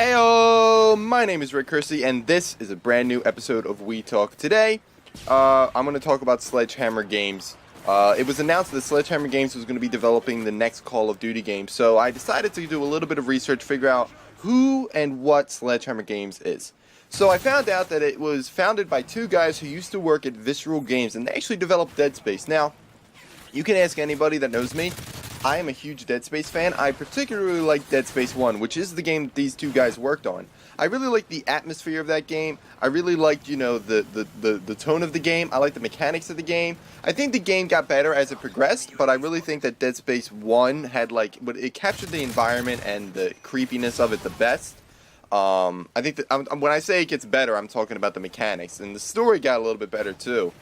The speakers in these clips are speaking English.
Heyo, my name is Rick Curci, and this is a brand new episode of We Talk. Today, I'm going to talk about Sledgehammer Games. It was announced that Sledgehammer Games was going to be developing the next Call of Duty game, so I decided to do a little bit of research, figure out who and what Sledgehammer Games is. So I found out that it was founded by two guys who used to work at Visceral Games, and they actually developed Dead Space. Now, you can ask anybody that knows me. I am a huge Dead Space fan. I particularly like Dead Space 1, which is the game that these two guys worked on. I really like the atmosphere of that game. I really liked, the tone of the game. I like the mechanics of the game. I think the game got better as it progressed, but I really think that Dead Space 1 had, but it captured the environment and the creepiness of it the best. I think that when I say it gets better, I'm talking about the mechanics, and the story got a little bit better too.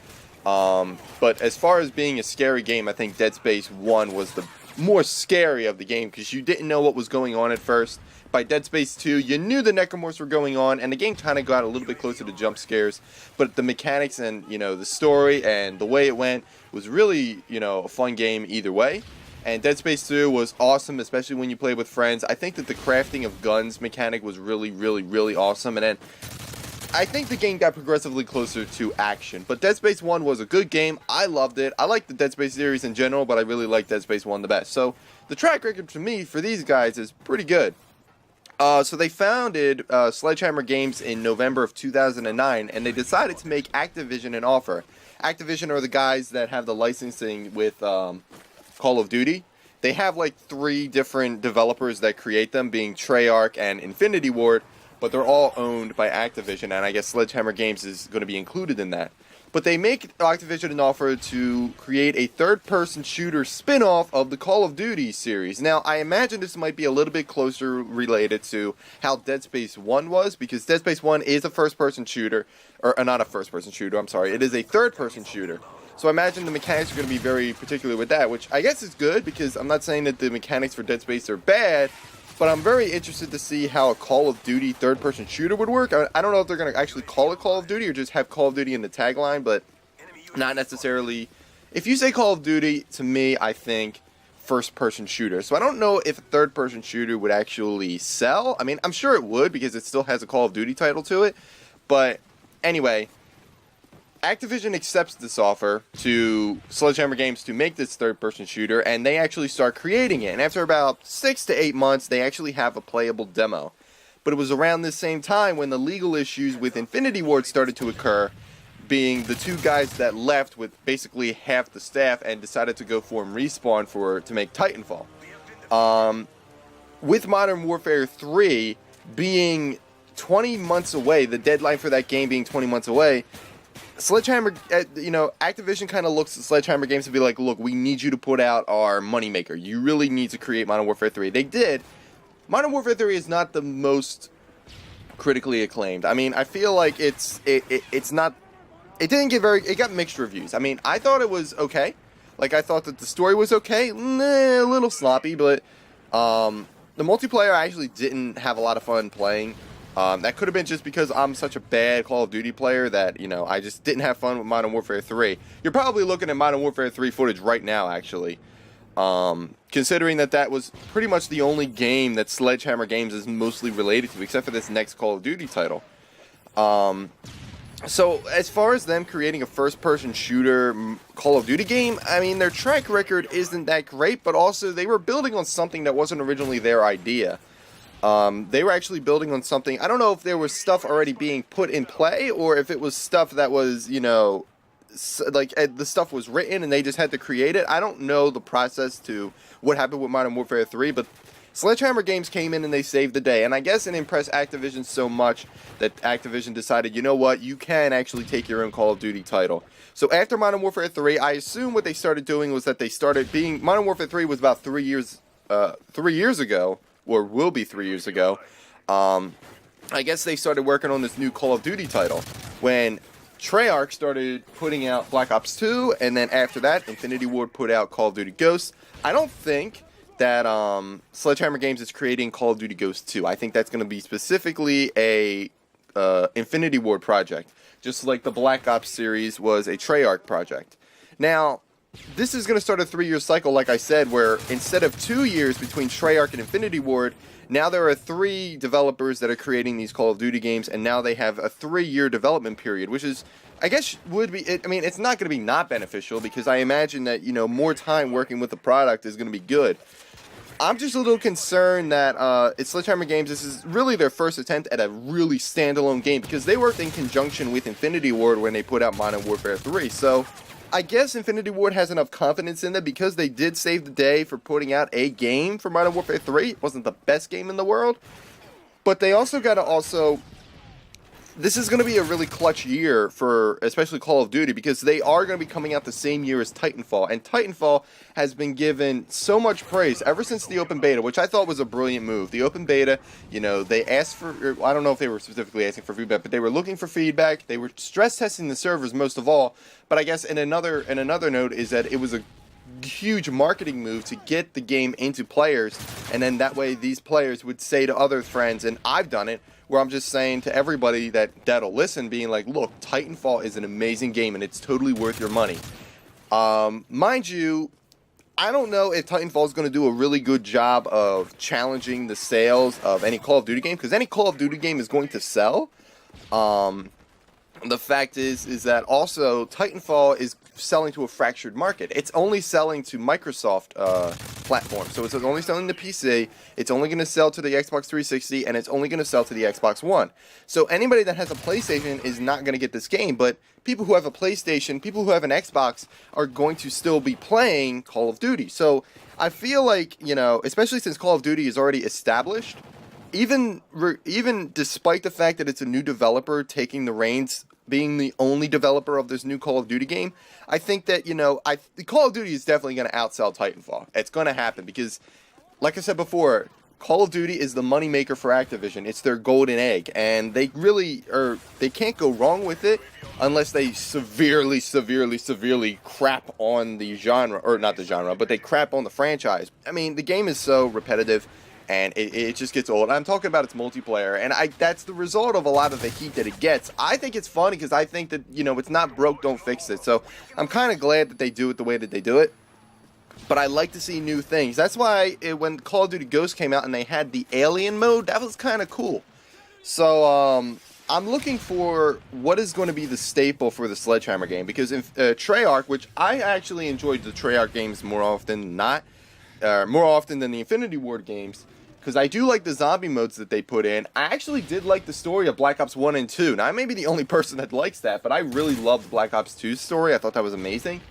But as far as being a scary game, I think Dead Space 1 was the more scary of the game because you didn't know what was going on at first. By Dead Space 2, you knew the necromorphs were going on, and the game kind of got a little bit closer to jump scares. But the mechanics and, the story and the way it went was really, a fun game either way. And Dead Space 2 was awesome, especially when you played with friends. I think that the crafting of guns mechanic was really, really, really awesome. And then I think the game got progressively closer to action, but Dead Space 1 was a good game. I loved it. I like the Dead Space series in general, but I really like Dead Space 1 the best. So the track record for me, for these guys, is pretty good. So they founded Sledgehammer Games in November of 2009, and they decided to make Activision an offer. Activision are the guys that have the licensing with Call of Duty. They have three different developers that create them, being Treyarch and Infinity Ward. But they're all owned by Activision, and I guess Sledgehammer Games is going to be included in that. But they make Activision an offer to create a third-person shooter spin-off of the Call of Duty series. Now, I imagine this might be a little bit closer related to how Dead Space 1 was, because Dead Space 1 is a first-person shooter, or not a first-person shooter, I'm sorry, it is a third-person shooter. So I imagine the mechanics are going to be very particular with that, which I guess is good, because I'm not saying that the mechanics for Dead Space are bad, but I'm very interested to see how a Call of Duty third-person shooter would work. I don't know if they're going to actually call it Call of Duty or just have Call of Duty in the tagline, but not necessarily. If you say Call of Duty, to me, I think first-person shooter. So I don't know if a third-person shooter would actually sell. I mean, I'm sure it would because it still has a Call of Duty title to it. But anyway, Activision accepts this offer to Sledgehammer Games to make this third-person shooter, and they actually start creating it. And after about 6 to 8 months, they actually have a playable demo. But it was around this same time when the legal issues with Infinity Ward started to occur, being the two guys that left with basically half the staff and decided to go form Respawn to make Titanfall. With Modern Warfare 3 being 20 months away, the deadline for that game being 20 months away, Sledgehammer, Activision kind of looks at Sledgehammer Games to be like, look, we need you to put out our moneymaker. You really need to create Modern Warfare 3. They did. Modern Warfare 3 is not the most critically acclaimed. I mean, I feel like it's not. It didn't get it got mixed reviews. I mean, I thought it was okay. I thought that the story was okay. A little sloppy, but the multiplayer I actually didn't have a lot of fun playing. That could have been just because I'm such a bad Call of Duty player that, I just didn't have fun with Modern Warfare 3. You're probably looking at Modern Warfare 3 footage right now, actually. Considering that was pretty much the only game that Sledgehammer Games is mostly related to, except for this next Call of Duty title. So, as far as them creating a first-person shooter Call of Duty game, I mean, their track record isn't that great, but also they were building on something that wasn't originally their idea. They were actually building on something. I don't know if there was stuff already being put in play or if it was stuff that was, the stuff was written and they just had to create it. I don't know the process to what happened with Modern Warfare 3, but Sledgehammer Games came in and they saved the day. And I guess it impressed Activision so much that Activision decided, you know what, you can actually take your own Call of Duty title. So after Modern Warfare 3, I assume what they started doing was that they started being... Modern Warfare 3 was about 3 years ago. Or will be 3 years ago. I guess they started working on this new Call of Duty title when Treyarch started putting out Black Ops 2, and then after that, Infinity Ward put out Call of Duty Ghosts. I don't think that Sledgehammer Games is creating Call of Duty Ghosts 2. I think that's going to be specifically a Infinity Ward project, just like the Black Ops series was a Treyarch project. Now, this is going to start a 3-year cycle, like I said, where instead of 2 years between Treyarch and Infinity Ward, Now there are 3 developers that are creating these Call of Duty games, and now they have a 3-year development period, which is, I guess, would be, I mean, it's not going to be not beneficial, because I imagine that, you know, more time working with the product is going to be good. I'm just a little concerned that it's Sledgehammer Games. This is really their first attempt at a really standalone game, because they worked in conjunction with Infinity Ward when they put out Modern Warfare 3. So I guess Infinity Ward has enough confidence in them, because they did save the day for putting out a game for Modern Warfare 3. It wasn't the best game in the world, but they also got to this is going to be a really clutch year for especially Call of Duty, because they are going to be coming out the same year as Titanfall, and Titanfall has been given so much praise ever since the open beta, which I thought was a brilliant move. The open beta, you know, they asked for, I don't know if they were specifically asking for feedback, but they were looking for feedback. They were stress testing the servers most of all, but I guess in another note is that it was a huge marketing move to get the game into players, and then that way these players would say to other friends, and I've done it, where I'm just saying to everybody that'll listen, being like, look, Titanfall is an amazing game and it's totally worth your money. Mind you, I don't know if Titanfall is going to do a really good job of challenging the sales of any Call of Duty game, because any Call of Duty game is going to sell. The fact is that also Titanfall is selling to a fractured market. It's only selling to Microsoft platforms, so it's only selling to PC, it's only going to sell to the Xbox 360, and it's only going to sell to the Xbox One. So anybody that has a PlayStation is not going to get this game, but people who have a PlayStation, people who have an Xbox, are going to still be playing Call of Duty. So I feel like, you know, especially since Call of Duty is already established, even despite the fact that it's a new developer taking the reins, being the only developer of this new Call of Duty game, I think that, you know, Call of Duty is definitely going to outsell Titanfall. It's going to happen because, like I said before, Call of Duty is the moneymaker for Activision. It's their golden egg, and they can't go wrong with it unless they severely crap on the genre, or not the genre, but they crap on the franchise. I mean, the game is so repetitive, and it just gets old. I'm talking about its multiplayer, and that's the result of a lot of the heat that it gets. I think it's funny because I think that, you know, it's not broke, don't fix it. So I'm kind of glad that they do it the way that they do it. But I like to see new things. That's why when Call of Duty Ghosts came out and they had the alien mode, that was kind of cool. So I'm looking for what is going to be the staple for the Sledgehammer game, because in Treyarch, which I actually enjoyed the Treyarch games more often than not, more often than the Infinity Ward games, because I do like the zombie modes that they put in. I actually did like the story of Black Ops 1 and 2. Now, I may be the only person that likes that, but I really loved Black Ops 2's story. I thought that was amazing.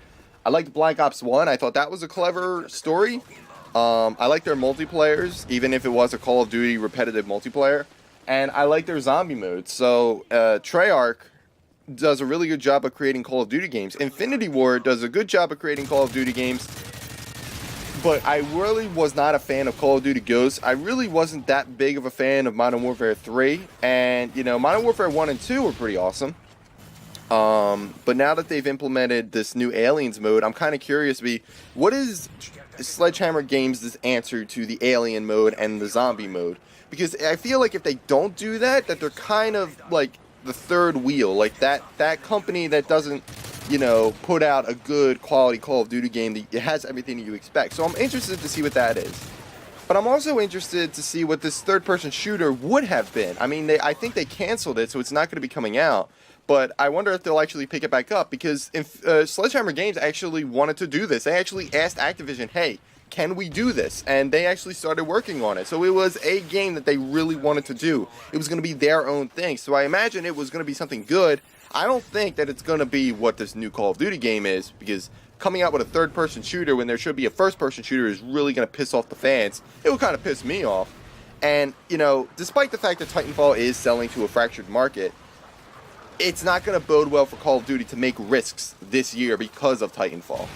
I liked Black Ops 1. I thought that was a clever story. I like their multiplayers, even if it was a Call of Duty repetitive multiplayer. And I like their zombie modes. So, Treyarch does a really good job of creating Call of Duty games. Infinity Ward does a good job of creating Call of Duty games. But I really was not a fan of Call of Duty Ghosts. I really wasn't that big of a fan of Modern Warfare 3. And, you know, Modern Warfare 1 and 2 were pretty awesome. But now that they've implemented this new Aliens mode, I'm kind of curious what is Sledgehammer Games' answer to the Alien mode and the Zombie mode? Because I feel like if they don't do that they're kind of like the third wheel. Like that company that doesn't, you know, put out a good quality Call of Duty game that has everything that you expect. So I'm interested to see what that is. But I'm also interested to see what this third-person shooter would have been. I mean, I think they canceled it, so it's not going to be coming out. But I wonder if they'll actually pick it back up, because Sledgehammer Games actually wanted to do this. They actually asked Activision, hey, can we do this? And they actually started working on it. So it was a game that they really wanted to do. It was going to be their own thing. So I imagine it was going to be something good. I don't think that it's going to be what this new Call of Duty game is, because coming out with a third-person shooter when there should be a first-person shooter is really going to piss off the fans. It will kind of piss me off. And, you know, despite the fact that Titanfall is selling to a fractured market, it's not going to bode well for Call of Duty to make risks this year because of Titanfall.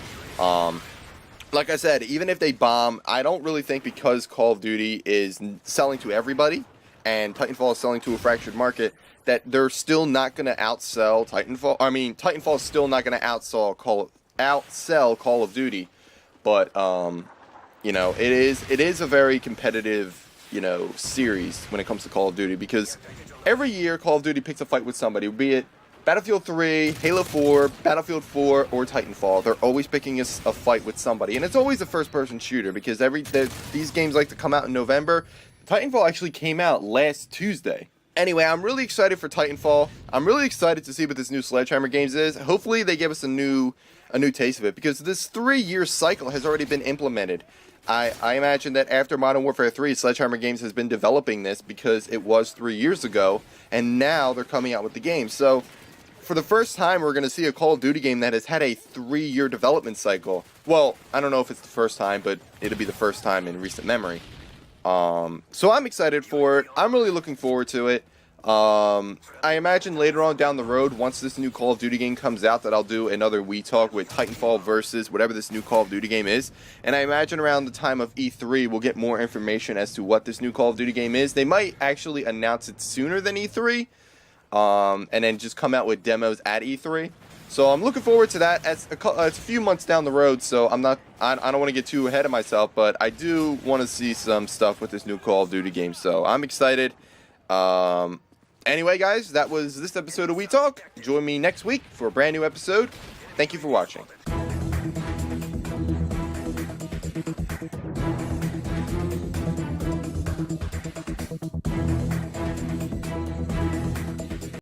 Like I said, even if they bomb, I don't really think, because Call of Duty is selling to everybody and Titanfall is selling to a fractured market, that they're still not going to outsell Titanfall. I mean, Titanfall is still not going to outsell Call of Duty, but you know, it is a very competitive, you know, series when it comes to Call of Duty, because every year Call of Duty picks a fight with somebody, be it Battlefield 3, Halo 4, Battlefield 4, or Titanfall. They're always picking a fight with somebody, and it's always a first-person shooter, because these games like to come out in November. Titanfall actually came out last Tuesday. Anyway, I'm really excited for Titanfall. I'm really excited to see what this new Sledgehammer Games is. Hopefully they give us a new taste of it, because this 3-year cycle has already been implemented. I imagine that after Modern Warfare 3, Sledgehammer Games has been developing this because it was 3 years ago, and now they're coming out with the game. So, for the first time, we're going to see a Call of Duty game that has had a 3-year development cycle. Well, I don't know if it's the first time, but it'll be the first time in recent memory. So I'm excited for it. I'm really looking forward to it. I imagine later on down the road, once this new Call of Duty game comes out, that I'll do another We Talk with Titanfall versus whatever this new Call of Duty game is. And I imagine around the time of E3, we'll get more information as to what this new Call of Duty game is. They might actually announce it sooner than E3, and then just come out with demos at E3. So I'm looking forward to that. It's a few months down the road, so I don't want to get too ahead of myself, but I do want to see some stuff with this new Call of Duty game. So I'm excited. Anyway, guys, that was this episode of We Talk. Join me next week for a brand new episode. Thank you for watching.